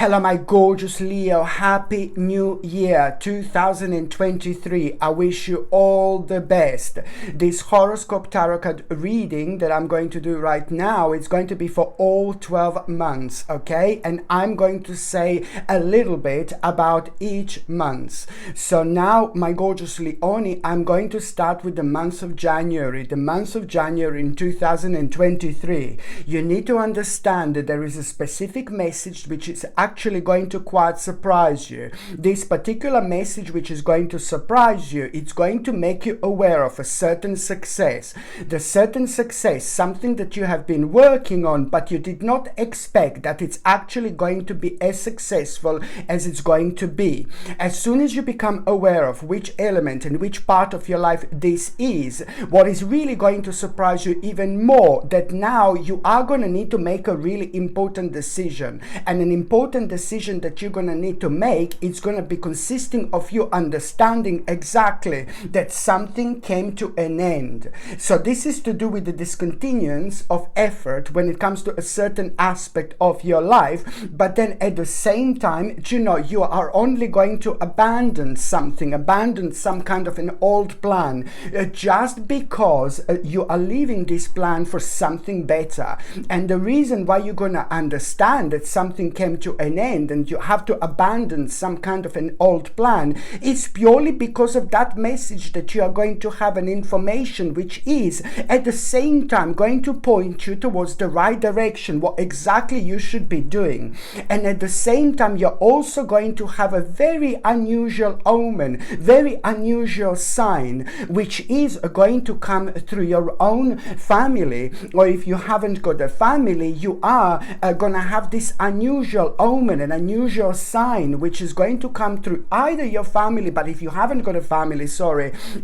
Hello, my gorgeous Leo. Happy New Year 2023. I wish you all the best. This horoscope tarot card reading that I'm going to do right now is going to be for all 12 months, okay? And I'm going to say a little bit about each month. So now, my gorgeous Leone, I'm going to start with the month of January. The month of January in 2023. You need to understand that there is a specific message which is actually going to quite surprise you. This particular message which is going to surprise you, it's going to make you aware of a certain success. The certain success, something that you have been working on, but you did not expect that it's actually going to be as successful as it's going to be. As soon as you become aware of which element and which part of your life this is, what is really going to surprise you even more, that now you are going to need to make a really important decision. And an important decision that you're going to need to make is going to be consisting of you understanding exactly that something came to an end. So this is to do with the discontinuance of effort when it comes to a certain aspect of your life, but then at the same time, you are only going to abandon some kind of an old plan, just because you are leaving this plan for something better. And the reason why you're going to understand that something came to an end and you have to abandon some kind of an old plan is purely because of that message that you are going to have an information which is at the same time going to point you towards the right direction, what exactly you should be doing. And at the same time, you're also going to have a very unusual omen, very unusual sign, which is going to come through your own family. Or if you haven't got a family, you are going to have this unusual omen, an unusual sign, which is going to come through either your family, but if you haven't got a family,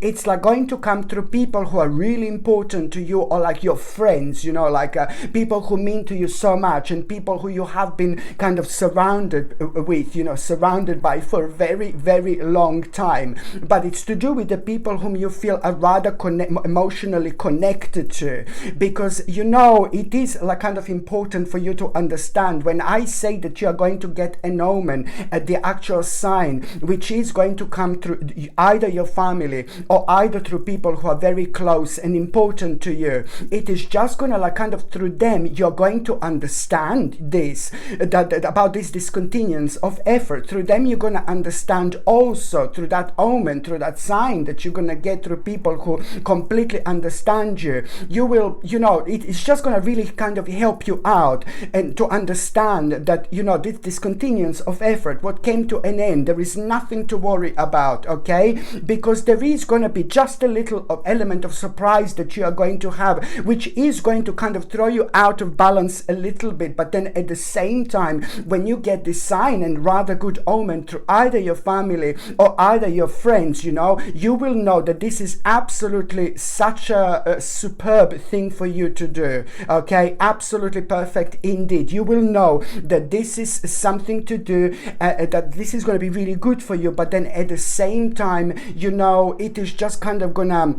it's like going to come through people who are really important to you, or like your friends, people who mean to you so much, and people who you have been kind of surrounded by for a very, very long time. But it's to do with the people whom you feel are rather emotionally connected to, because it is like kind of important for you to understand when I say that you are going to get an omen, the actual sign, which is going to come through either your family or either through people who are very close and important to you. It is just going to through them you're going to understand this, about this discontinuance of effort. Through them you're going to understand also, through that omen, through that sign that you're going to get through people who completely understand you. You will, it's just going to really kind of help you out and to understand that, this discontinuance of effort, what came to an end, there is nothing to worry about, okay? Because there is going to be just a little element of surprise that you are going to have, which is going to kind of throw you out of balance a little bit. But then at the same time, when you get this sign and rather good omen through either your family or either your friends, you will know that this is absolutely such a superb thing for you to do, okay? Absolutely perfect indeed. You will know that this is something to do, that this is going to be really good for you, but then at the same time, it is just kind of gonna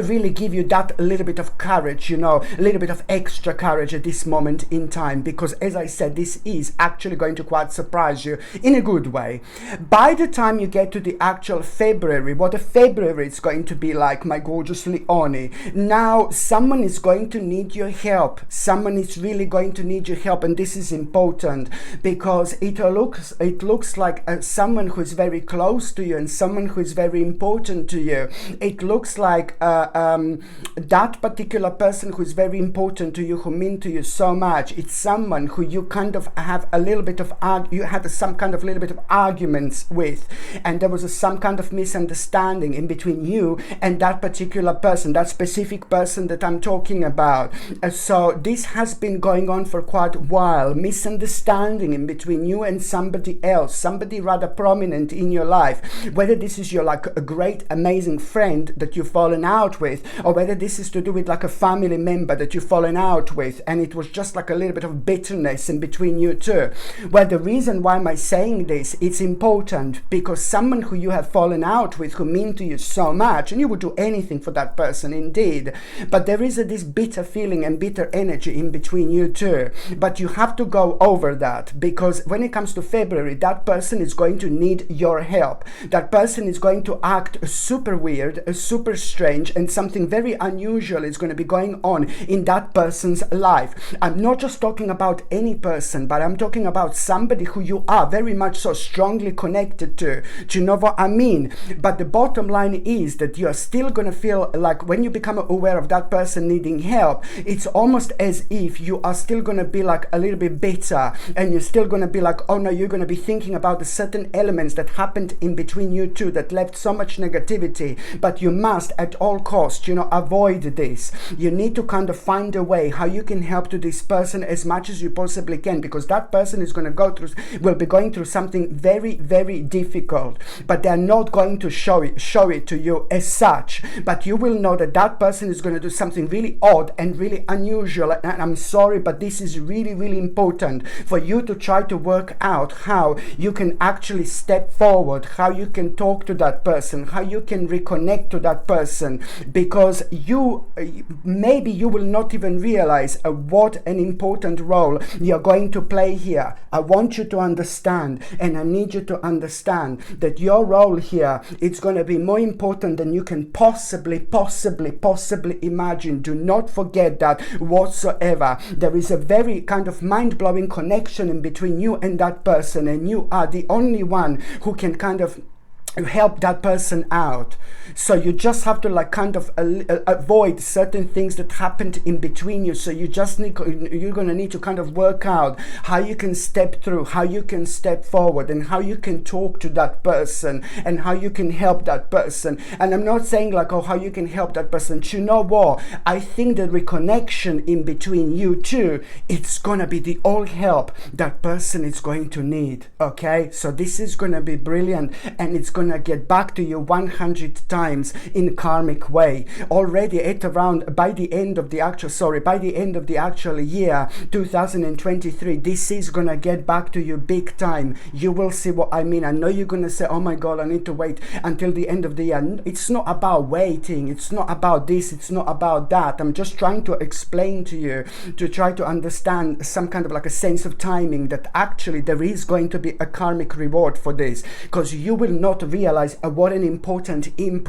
really give you that little bit of courage, a little bit of extra courage at this moment in time, because as I said, this is actually going to quite surprise you in a good way. By the time you get to the actual February, what a February is going to be like, my gorgeous Leone, now someone is going to need your help. Someone is really going to need your help, and this is important because it looks like someone who is very close to you and someone who is very important to you. It looks like that particular person who is very important to you, who mean to you so much, it's someone who you kind of have a little bit of you had some kind of little bit of arguments with, and there was some kind of misunderstanding in between you and that particular person, that specific person that I'm talking about. So this has been going on for quite a while, misunderstanding in between you and somebody else, somebody rather prominent in your life, whether this is your like a great amazing friend that you've fallen out out with, or whether this is to do with like a family member that you've fallen out with, and it was just like a little bit of bitterness in between you two. Well, the reason why am I saying this, it's important because someone who you have fallen out with, who mean to you so much, and you would do anything for that person indeed, but there is this bitter feeling and bitter energy in between you two. But you have to go over that, because when it comes to February, that person is going to need your help. That person is going to act super weird, super strange, and something very unusual is going to be going on in that person's life. I'm not just talking about any person, but I'm talking about somebody who you are very much so strongly connected to. Do you know what I mean? But the bottom line is that you're still going to feel like when you become aware of that person needing help, it's almost as if you are still going to be like a little bit bitter, and you're still going to be like, oh no, you're going to be thinking about the certain elements that happened in between you two that left so much negativity. But you must at all costs, avoid this. You need to kind of find a way how you can help to this person as much as you possibly can, because that person is going to will be going through something very, very difficult, but they're not going to show it to you as such. But you will know that that person is going to do something really odd and really unusual, and I'm sorry, but this is really, really important for you to try to work out how you can actually step forward, how you can talk to that person, how you can reconnect to that person, because maybe you will not even realize what an important role you're going to play here. I want you to understand, and I need you to understand that your role here, it's going to be more important than you can possibly imagine. Do not forget that whatsoever. There is a very kind of mind-blowing connection in between you and that person, and you are the only one who can kind of help that person out. So you just have to like kind of avoid certain things that happened in between you. So you're going to need to kind of work out how you can step through, how you can step forward, and how you can talk to that person, and how you can help that person. And I'm not saying like, oh, how you can help that person. You know what? I think the reconnection in between you two, it's going to be the all help that person is going to need. Okay? So this is going to be brilliant, and it's going to get back to you 100 times in karmic way. Already by the end of the actual year 2023, this is going to get back to you big time. You will see what I mean. I know you're going to say, oh my God, I need to wait until the end of the year. It's not about waiting. It's not about this. It's not about that. I'm just trying to explain to you, to try to understand some kind of like a sense of timing, that actually there is going to be a karmic reward for this, because you will not realize what an important input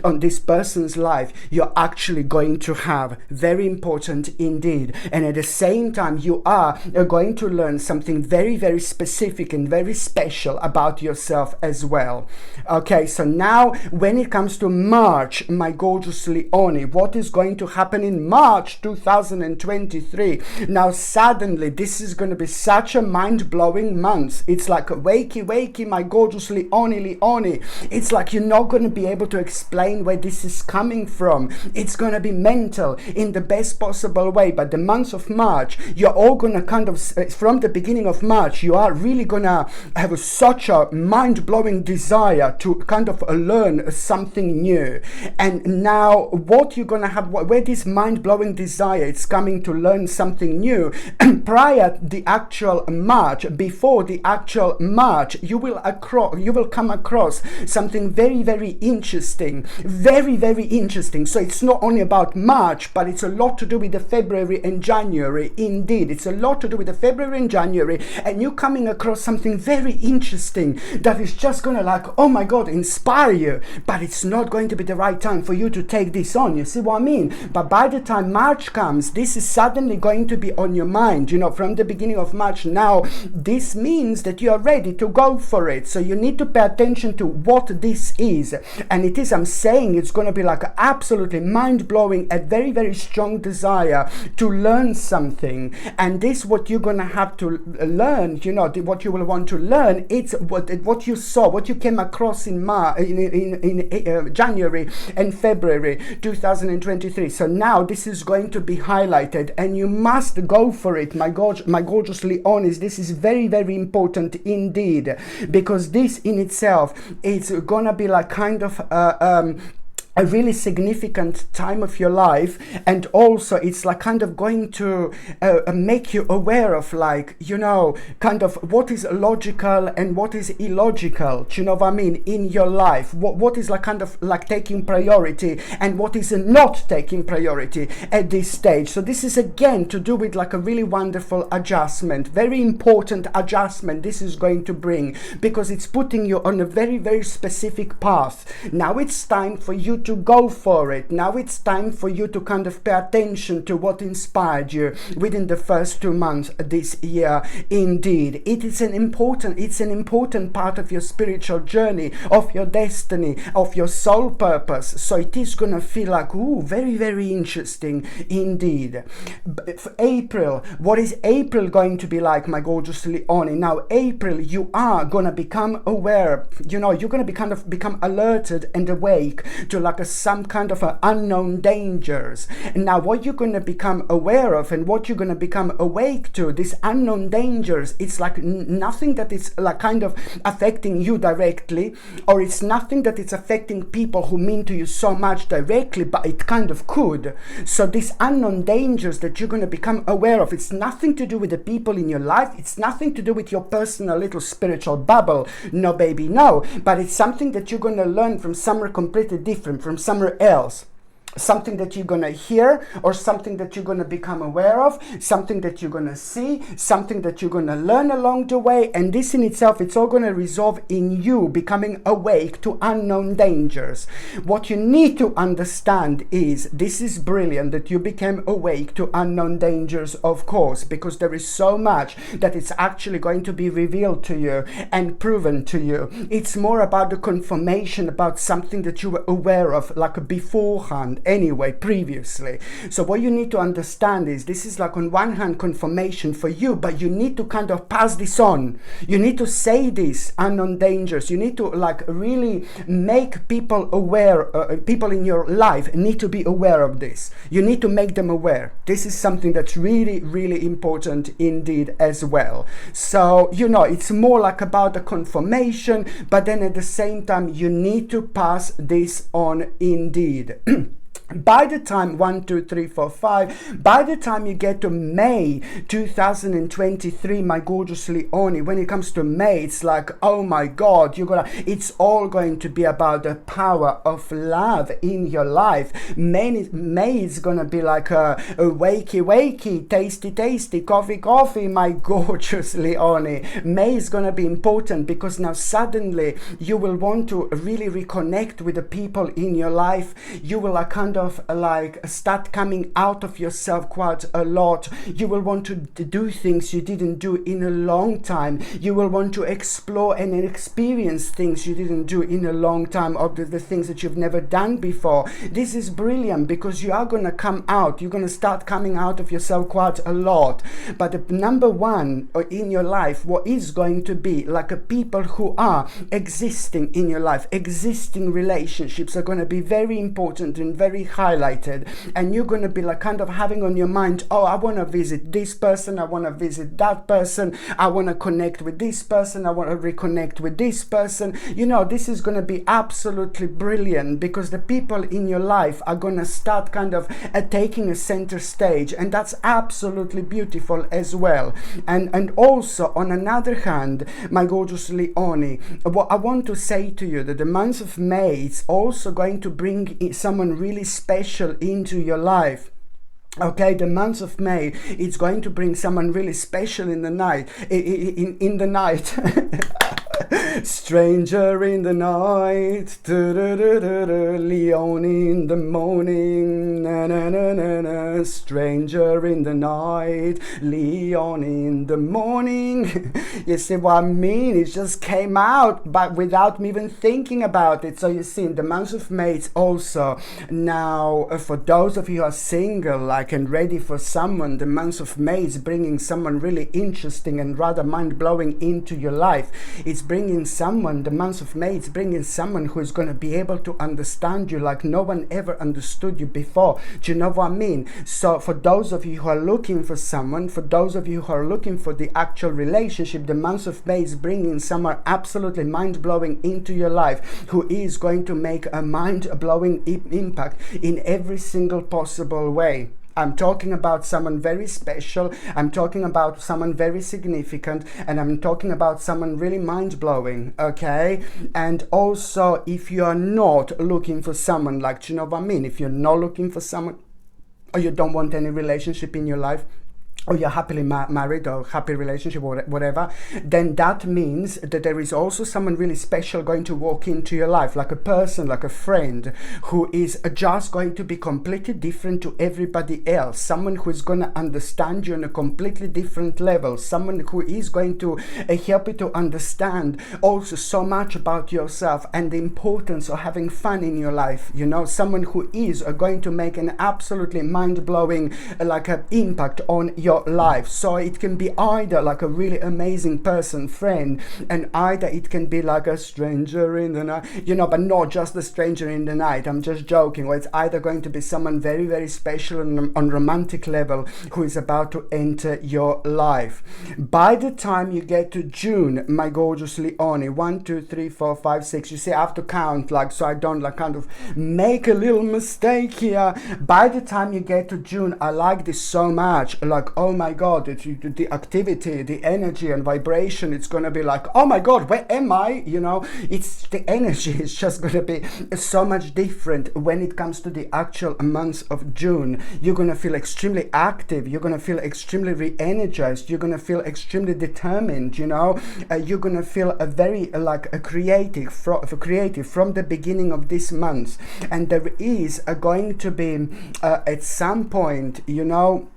on this person's life you're actually going to have. Very important indeed. And at the same time, you are going to learn something very, very specific and very special about yourself as well. Okay, so now when it comes to March, my gorgeous Leone, what is going to happen in March 2023? Now suddenly this is going to be such a mind-blowing month. It's like wakey, my gorgeous Leone. It's like you're not going to be able to explain where this is coming from. It's going to be mental in the best possible way. But the month of March, you're all going to kind of, from the beginning of March, you are really going to have such a mind-blowing desire to kind of learn something new. And now what you're going to have, where this mind-blowing desire is coming to learn something new, prior the actual March, before the actual March, you will come across something very, very interesting. Very, very interesting. So it's not only about March, but it's a lot to do with the February and January. Indeed, it's a lot to do with the February and January, and you coming across something very interesting that is just gonna like, oh my God, inspire you. But it's not going to be the right time for you to take this on. You see what I mean? But by the time March comes, this is suddenly going to be on your mind, from the beginning of March. Now this means that you are ready to go for it. So you need to pay attention to what this is. And it is, I'm saying, it's going to be like absolutely mind-blowing, a very, very strong desire to learn something. And this, what you're going to have to learn, what you will want to learn, it's what you saw, what you came across in January and February 2023. So now this is going to be highlighted, and you must go for it, my gorgeous Leonis. This is very, very important indeed, because this in itself is gonna be like kind of a really significant time of your life, and also it's like kind of going to make you aware of, like, you know, kind of what is logical and what is illogical, do you know what I mean, in your life, what is like kind of like taking priority and what is not taking priority at this stage. So this is again to do with like a really wonderful adjustment, very important adjustment this is going to bring, because it's putting you on a very, very specific path. Now it's time for you to go for it. Now it's time for you to kind of pay attention to what inspired you within the first 2 months this year. Indeed, it's an important part of your spiritual journey, of your destiny, of your soul purpose. So it is gonna feel like, ooh, very, very interesting indeed. For April, what is April going to be like, my gorgeous Leonie? Now April, you are gonna become aware, you know, you're gonna become alerted and awake to like some kind of unknown dangers. And now what you're going to become aware of and what you're going to become awake to, these unknown dangers, it's like nothing that is like kind of affecting you directly, or it's nothing that it's affecting people who mean to you so much directly, but it kind of could. So these unknown dangers that you're going to become aware of, it's nothing to do with the people in your life, it's nothing to do with your personal little spiritual bubble, no baby, no, but it's something that you're going to learn from somewhere completely different, from somewhere else. Something that you're going to hear, or something that you're going to become aware of, something that you're going to see, something that you're going to learn along the way. And this in itself, it's all going to resolve in you becoming awake to unknown dangers. What you need to understand is, this is brilliant that you became awake to unknown dangers, of course, because there is so much that it's actually going to be revealed to you and proven to you. It's more about the confirmation about something that you were aware of like beforehand, anyway, previously. So what you need to understand is, this is like on one hand confirmation for you, but you need to kind of pass this on. You need to say this unknown dangers. You need to like really make people aware, people in your life need to be aware of this. You need to make them aware. This is something that's really, really important indeed as well. So, you know, it's more like about the confirmation, but then at the same time you need to pass this on indeed. By the time, 1, 2, 3, 4, 5, by the time you get to May 2023, my gorgeous Leonie, when it comes to May, it's like, oh my God, it's all going to be about the power of love in your life. May is gonna be like a wakey, tasty, coffee, my gorgeous Leonie. May is gonna be important because now suddenly you will want to really reconnect with the people in your life. You will kind of like start coming out of yourself quite a lot. You will want to do things you didn't do in a long time. You will want to explore and experience things you didn't do in a long time, of the things that you've never done before. This is brilliant because you are going to come out. You're going to start coming out of yourself quite a lot. But the number one in your life, what is going to be like a people who are existing in your life, existing relationships are going to be very important and very highlighted, and you're going to be like kind of having on your mind, oh, I want to visit this person, I want to visit that person, I want to connect with this person, I want to reconnect with this person. You know, this is going to be absolutely brilliant because the people in your life are going to start kind of taking a center stage, and that's absolutely beautiful as well. And also on another hand, my gorgeous Leonie, what I want to say to you that the month of May is also going to bring someone really special into your life. Okay, the month of May, it's going to bring someone really special in the night. In the night. Stranger in the night, Leonie in the morning, na na na na na. Stranger in the night, Leonie in the morning. You see what I mean? It just came out, but without me even thinking about it. So you see, in the month of May, it's also now for those of you who are single, like and ready for someone. The month of May is bringing someone really interesting and rather mind blowing into your life. It's bringing someone, the month of May, it's bringing someone who is going to be able to understand you like no one ever understood you before. Do you know what I mean? So for those of you who are looking for someone, for those of you who are looking for the actual relationship, the month of May is bringing someone absolutely mind-blowing into your life who is going to make a mind-blowing impact in every single possible way. I'm talking about someone very special, I'm talking about someone very significant, and I'm talking about someone really mind-blowing, okay? And also, if you're not looking for someone, like, do you know what I mean? If you're not looking for someone, or you don't want any relationship in your life, or you're happily married or happy relationship or whatever, then that means that there is also someone really special going to walk into your life, like a person, like a friend, who is just going to be completely different to everybody else, someone who is going to understand you on a completely different level, someone who is going to help you to understand also so much about yourself and the importance of having fun in your life, you know, someone who is going to make an absolutely mind-blowing like an impact on your life. So it can be either like a really amazing person, friend, and either it can be like a stranger in the night, you know, but not just a stranger in the night, I'm just joking. Or it's either going to be someone very, very special on romantic level who is about to enter your life. By the time you get to June, my gorgeous Leonie, 1 2 3 4 5 6, you see, I have to count like so I don't like kind of make a little mistake here. By the time you get to June, I like this so much, like, oh my god, the activity, the energy and vibration, it's gonna be like, oh my god, where am I? You know, it's the energy is just gonna be so much different when it comes to the actual month of June. You're gonna feel extremely active, you're gonna feel extremely re-energized, you're gonna feel extremely determined, you know, you're gonna feel a very like a creative from the beginning of this month. And there is going to be at some point, you know,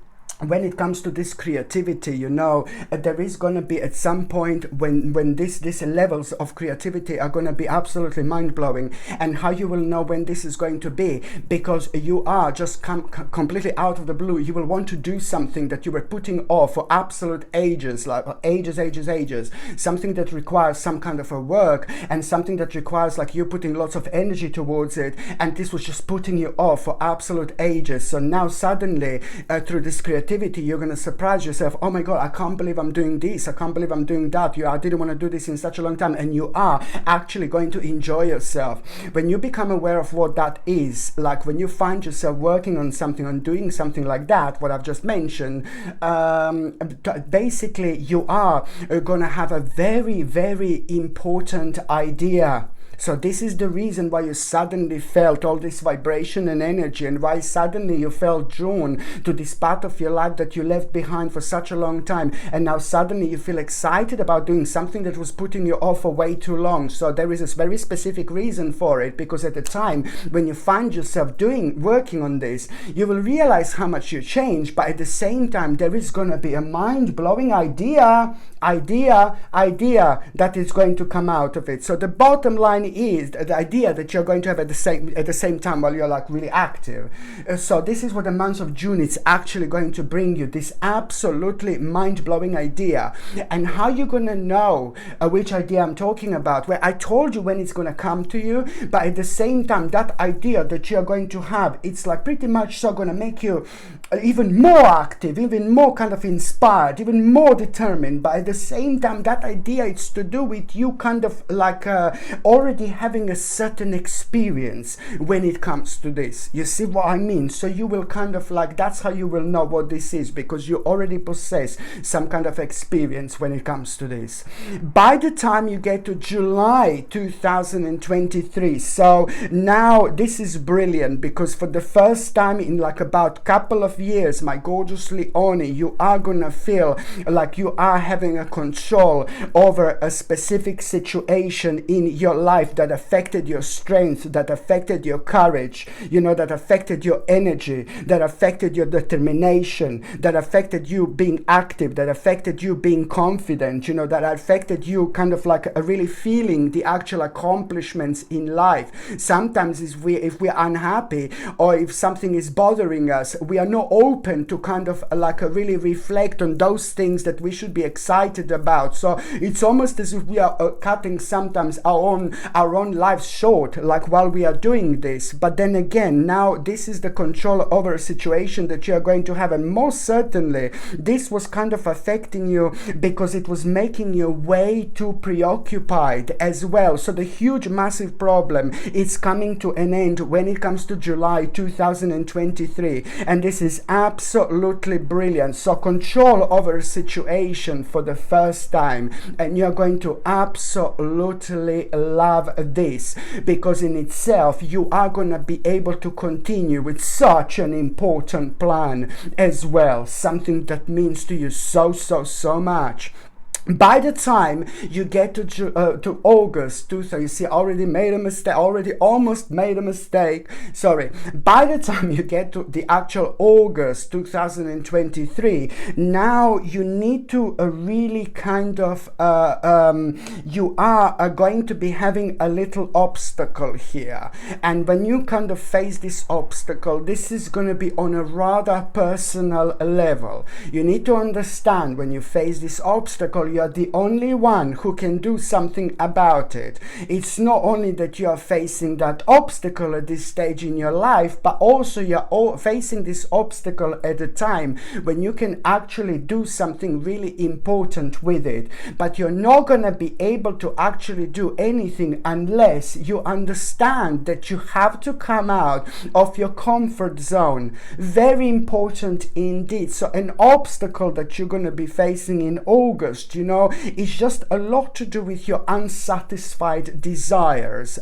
when it comes to this creativity, you know, there is going to be at some point when these levels of creativity are going to be absolutely mind-blowing. And how you will know when this is going to be, because you are just completely out of the blue, you will want to do something that you were putting off for absolute ages, like ages, something that requires some kind of a work, and something that requires like you putting lots of energy towards it, and this was just putting you off for absolute ages. So now suddenly through this creativity, you're going to surprise yourself. Oh my god, I can't believe I'm doing this, I can't believe I'm doing that. I didn't want to do this in such a long time, and you are actually going to enjoy yourself when you become aware of what that is. Like when you find yourself working on something, on doing something like that, what I've just mentioned, basically you are going to have a very, very important idea. So this is the reason why you suddenly felt all this vibration and energy, and why suddenly you felt drawn to this part of your life that you left behind for such a long time, and now suddenly you feel excited about doing something that was putting you off for way too long. So there is a very specific reason for it, because at the time when you find yourself working on this, you will realize how much you changed, but at the same time there is going to be a mind-blowing idea that is going to come out of it. So the bottom line is the idea that you're going to have at the same time while you're like really active. So this is what the month of June is actually going to bring you, this absolutely mind-blowing idea. And how you're going to know which idea I'm talking about? Well, I told you when it's going to come to you, but at the same time that idea that you're going to have, it's like pretty much so going to make you even more active, even more kind of inspired, even more determined. But at the same time, that idea, it's to do with you kind of like already having a certain experience when it comes to this. You see what I mean? So you will kind of like, that's how you will know what this is, because you already possess some kind of experience when it comes to this. By the time you get to July 2023, so now this is brilliant, because for the first time in like about couple of years, my gorgeous Leonie, you are gonna feel like you are having a control over a specific situation in your life that affected your strength, that affected your courage, you know, that affected your energy, that affected your determination, that affected you being active, that affected you being confident, you know, that affected you kind of like really feeling the actual accomplishments in life. Sometimes if we're unhappy, or if something is bothering us, we are not open to kind of like really reflect on those things that we should be excited excited about. So it's almost as if we are cutting sometimes our own lives short, like while we are doing this. But then again, now this is the control over a situation that you are going to have, and most certainly this was kind of affecting you because it was making you way too preoccupied as well. So the huge massive problem is coming to an end when it comes to July 2023, and this is absolutely brilliant. So control over a situation for the first time, and you're going to absolutely love this, because in itself you are going to be able to continue with such an important plan as well, something that means to you so much. By the time you get to August, you see, I already made a mistake, almost made a mistake, sorry. By the time you get to the actual August 2023, now you need to really kind of, you are going to be having a little obstacle here. And when you kind of face this obstacle, this is going to be on a rather personal level. You need to understand, when you face this obstacle, you are the only one who can do something about it. It's not only that you are facing that obstacle at this stage in your life, but also you're facing this obstacle at a time when you can actually do something really important with it. But you're not going to be able to actually do anything unless you understand that you have to come out of your comfort zone. Very important indeed. So an obstacle that you're going to be facing in August, you know, it's just a lot to do with your unsatisfied desires.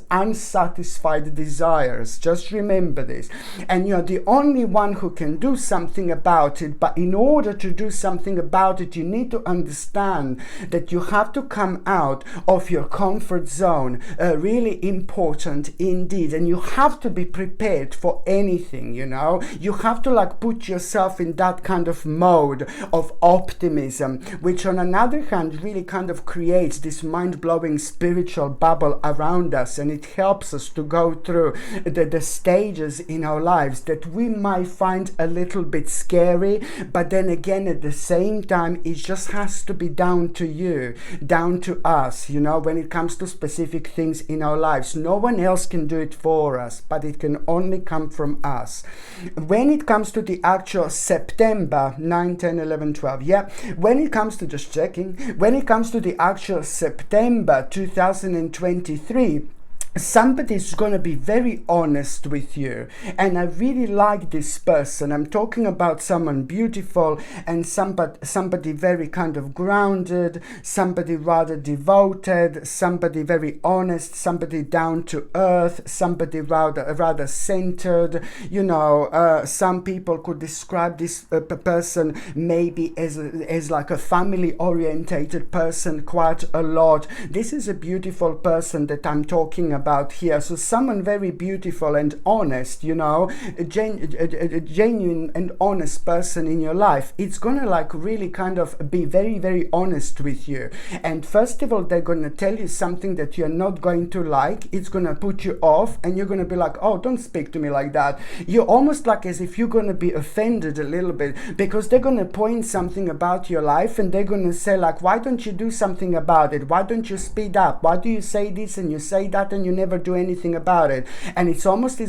Just remember this. And you're the only one who can do something about it. But in order to do something about it, you need to understand that you have to come out of your comfort zone. Really important indeed. And you have to be prepared for anything, you know. You have to like put yourself in that kind of mode of optimism, which on another hand really kind of creates this mind-blowing spiritual bubble around us, and it helps us to go through the stages in our lives that we might find a little bit scary, but then again at the same time it just has to be down to you, down to us, you know, when it comes to specific things in our lives. No one else can do it for us, but it can only come from us. When it comes to the actual September 9, 10, 11, 12, yeah, when it comes to, just checking, when it comes to the actual September 2023, somebody's going to be very honest with you, and I really like this person. I'm talking about someone beautiful and somebody very kind of grounded, somebody rather devoted, somebody very honest, somebody down to earth, somebody rather centered. You know, some people could describe this person maybe as like a family orientated person quite a lot. This is a beautiful person that I'm talking about here. So someone very beautiful and honest, you know, a genuine and honest person in your life. It's gonna like really kind of be very honest with you. And first of all, they're gonna tell you something that you're not going to like. It's gonna put you off, and you're gonna be like, oh, don't speak to me like that. You're almost like as if you're gonna be offended a little bit, because they're gonna point something about your life, and they're gonna say like, why don't you do something about it? Why don't you speed up? Why do you say this and you say that and you never do anything about it? And it's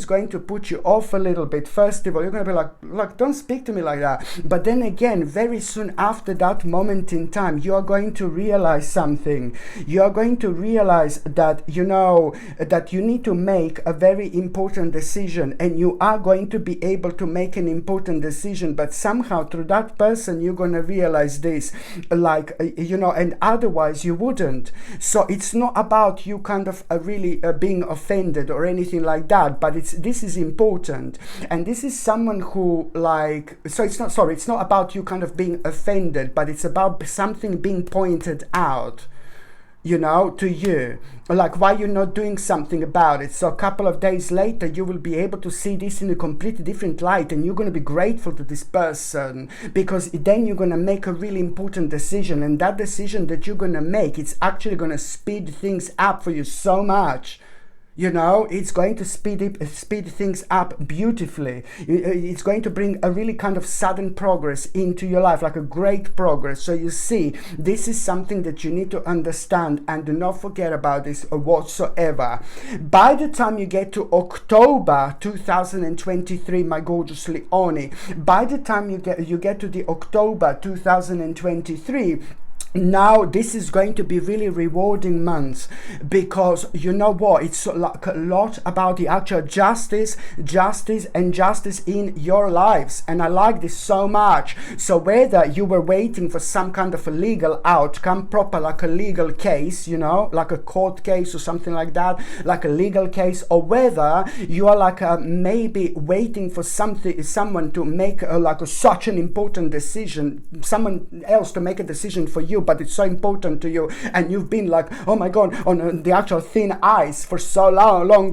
going to put you off a little bit. First of all, you're going to be like, look, don't speak to me like that. But then again, very soon after that moment in time, you are going to realize something. You are going to realize that, you know, that you need to make a very important decision, and you are going to be able to make an important decision, but somehow through that person you're going to realize this, like, you know, and otherwise you wouldn't. So it's not about you kind of really being offended or anything like that, but this is important. And this is someone who, like, so it's not about you kind of being offended, but it's about something being pointed out, you know, to you, like why you're not doing something about it. So a couple of days later you will be able to see this in a completely different light, and you're going to be grateful to this person, because then you're going to make a really important decision, and that decision that you're going to make, it's actually going to speed things up for you so much. You know, it's going to speed things up beautifully. It's going to bring a really kind of sudden progress into your life, like a great progress. So you see, this is something that you need to understand, and do not forget about this whatsoever. By the time you get to October 2023, my gorgeous Leone, by the time you get to the October 2023, now this is going to be really rewarding months, because you know what, it's like a lot about the actual justice in your lives, and I like this so much. So whether you were waiting for some kind of a legal outcome, proper like a legal case, you know, like a court case or something like that, like a legal case, or whether you are like maybe waiting for someone to make such an important decision, someone else to make a decision for you, but it's so important to you, and you've been like, oh my god, on the actual thin ice for so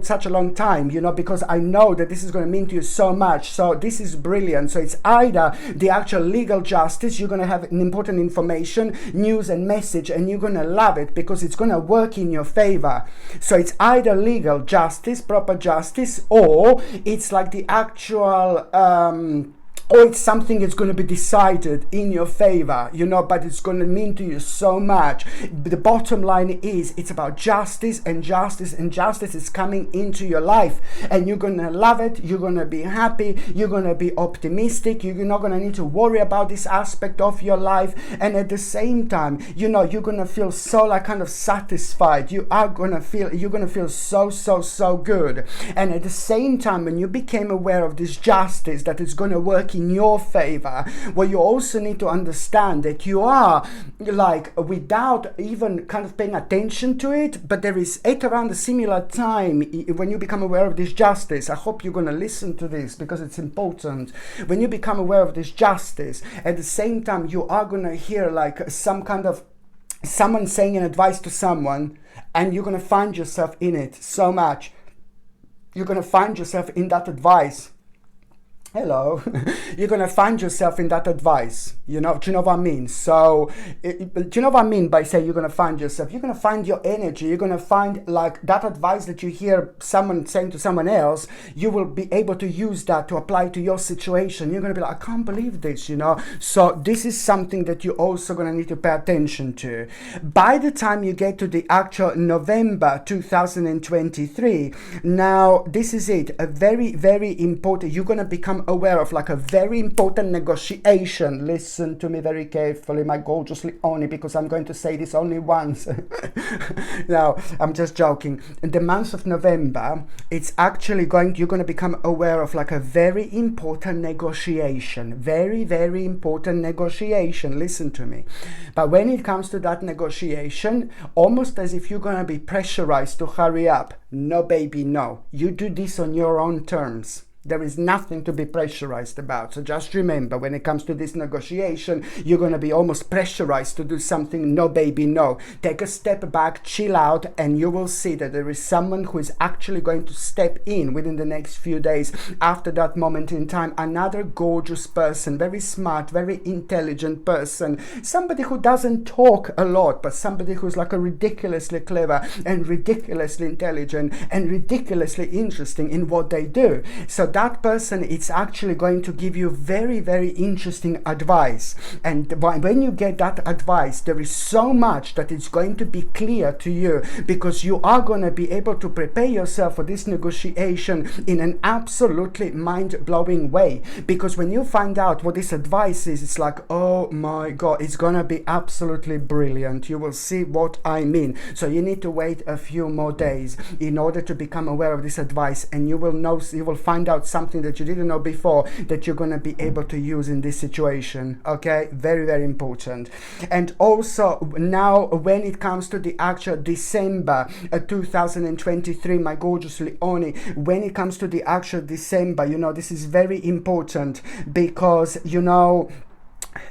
such a long time, you know, because I know that this is going to mean to you so much. So this is brilliant. So it's either the actual legal justice, you're going to have an important information, news and message, and you're going to love it because it's going to work in your favor. So it's either legal justice, proper justice, or it's like the actual or it's something that's going to be decided in your favor, you know, but it's going to mean to you so much. The bottom line is, it's about justice, and justice is coming into your life, and you're going to love it, you're going to be happy, you're going to be optimistic, you're not going to need to worry about this aspect of your life, and at the same time, you know, you're going to feel so like kind of satisfied, you're going to feel so good. And at the same time, when you became aware of this justice that is going to work in your favor, well, you also need to understand that you are like, without even kind of paying attention to it, but there is at around a similar time when you become aware of this justice. I hope you're going to listen to this because it's important. When you become aware of this justice, at the same time you are going to hear like some kind of someone saying an advice to someone, and you're going to find yourself in it so much. You're going to find yourself in that advice. Hello. You're going to find yourself in that advice. You know, do you know what I mean? So, do you know what I mean by saying you're going to find yourself? You're going to find your energy. You're going to find like that advice that you hear someone saying to someone else. You will be able to use that to apply to your situation. You're going to be like, I can't believe this, you know. So this is something that you're also going to need to pay attention to. By the time you get to the actual November 2023, now this is it. A very, very important, you're going to become aware of like a very important negotiation. Listen to me very carefully, my gorgeous Leone, because I'm going to say this only once. No, I'm just joking. In the month of November, it's actually you're going to become aware of like a very important negotiation. Very, very important negotiation. Listen to me. But when it comes to that negotiation, almost as if you're going to be pressurized to hurry up. No, baby, no. You do this on your own terms. There is nothing to be pressurized about. So just remember, when it comes to this negotiation, you're going to be almost pressurized to do something. No, baby, no. Take a step back, chill out, and you will see that there is someone who is actually going to step in within the next few days after that moment in time. Another gorgeous person, very smart, very intelligent person. Somebody who doesn't talk a lot, but somebody who's like a ridiculously clever and ridiculously intelligent and ridiculously interesting in what they do. So that person is actually going to give you very, very interesting advice. And when you get that advice, there is so much that is going to be clear to you, because you are going to be able to prepare yourself for this negotiation in an absolutely mind-blowing way. Because when you find out what this advice is, it's like, oh my God, it's going to be absolutely brilliant. You will see what I mean. So you need to wait a few more days in order to become aware of this advice, and you will find out something that you didn't know before that you're going to be able to use in this situation. Okay, very, very important. And also now when it comes to the actual December 2023, my gorgeous Leone, when it comes to the actual December, you know, this is very important, because you know,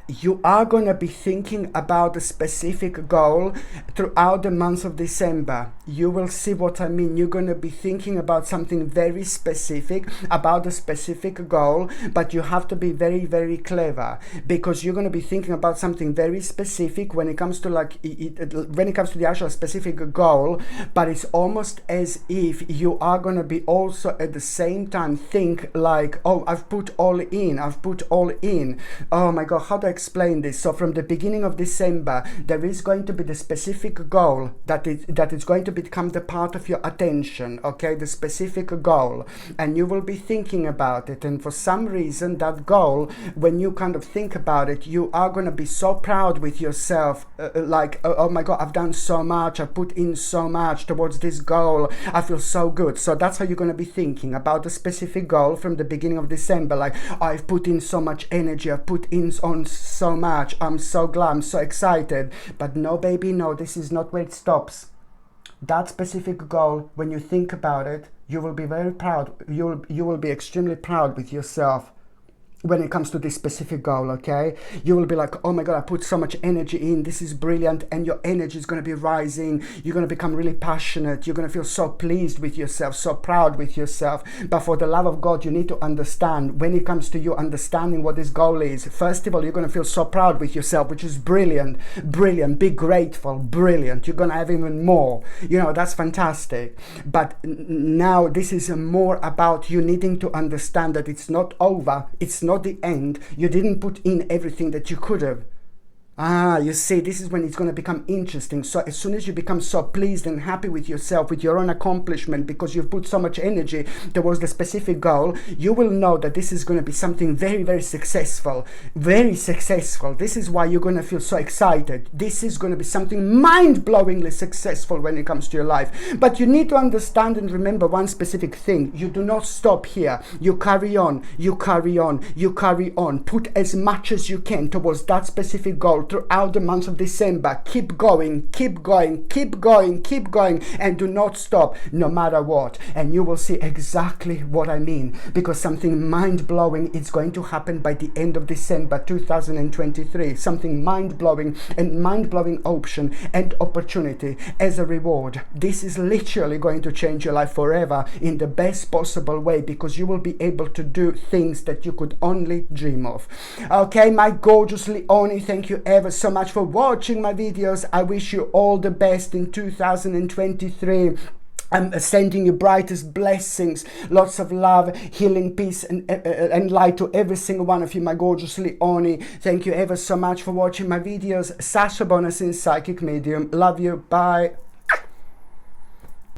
You are going to be thinking about a specific goal throughout the month of December. You will see what I mean. You're going to be thinking about something very specific, about a specific goal, but you have to be very, very clever, because you're going to be thinking about something very specific when it comes to when it comes to the actual specific goal, but it's almost as if you are going to be also at the same time think like, oh, I've put all in. Oh my God, how do I explain this? So from the beginning of December, there is going to be the specific goal that is going to become the part of your attention, okay? The specific goal, and you will be thinking about it. And for some reason, that goal, when you kind of think about it, you are going to be so proud with yourself, oh my God, I've done so much, I've put in so much towards this goal, I feel so good. So that's how you're going to be thinking about the specific goal from the beginning of December, like, I've put in so much energy, I've put in on so much, I'm so glad, I'm so excited. But no, baby, no, this is not where it stops. That specific goal, when you think about it, you will be very proud. You will be extremely proud with yourself when it comes to this specific goal, okay? You will be like, oh my God, I put so much energy in, this is brilliant, and your energy is going to be rising. You're going to become really passionate. You're going to feel so pleased with yourself, so proud with yourself. But for the love of God, you need to understand, when it comes to you understanding what this goal is, first of all, you're going to feel so proud with yourself, which is brilliant, be grateful, brilliant. You're going to have even more, that's fantastic. But now this is more about you needing to understand that it's not over, it's not the end. You didn't put in everything that you could have. You see, this is when it's going to become interesting. So as soon as you become so pleased and happy with yourself, with your own accomplishment, because you've put so much energy towards the specific goal, you will know that this is going to be something very, very successful. Very successful. This is why you're going to feel so excited. This is going to be something mind-blowingly successful when it comes to your life. But you need to understand and remember one specific thing. You do not stop here. You carry on. You carry on. You carry on. Put as much as you can towards that specific goal throughout the month of December. Keep going, keep going, keep going, keep going, and do not stop, no matter what. And you will see exactly what I mean, because something mind-blowing is going to happen by the end of December 2023. Something mind-blowing, and mind-blowing option and opportunity as a reward. This is literally going to change your life forever in the best possible way, because you will be able to do things that you could only dream of. Okay, my gorgeous Leonie, thank you ever so much for watching my videos. I wish you all the best in 2023. I'm sending you brightest blessings, lots of love, healing, peace, and light to every single one of you, my gorgeous Leonie. Thank you ever so much for watching my videos. Sasha Bonasin, Psychic Medium. Love you. Bye.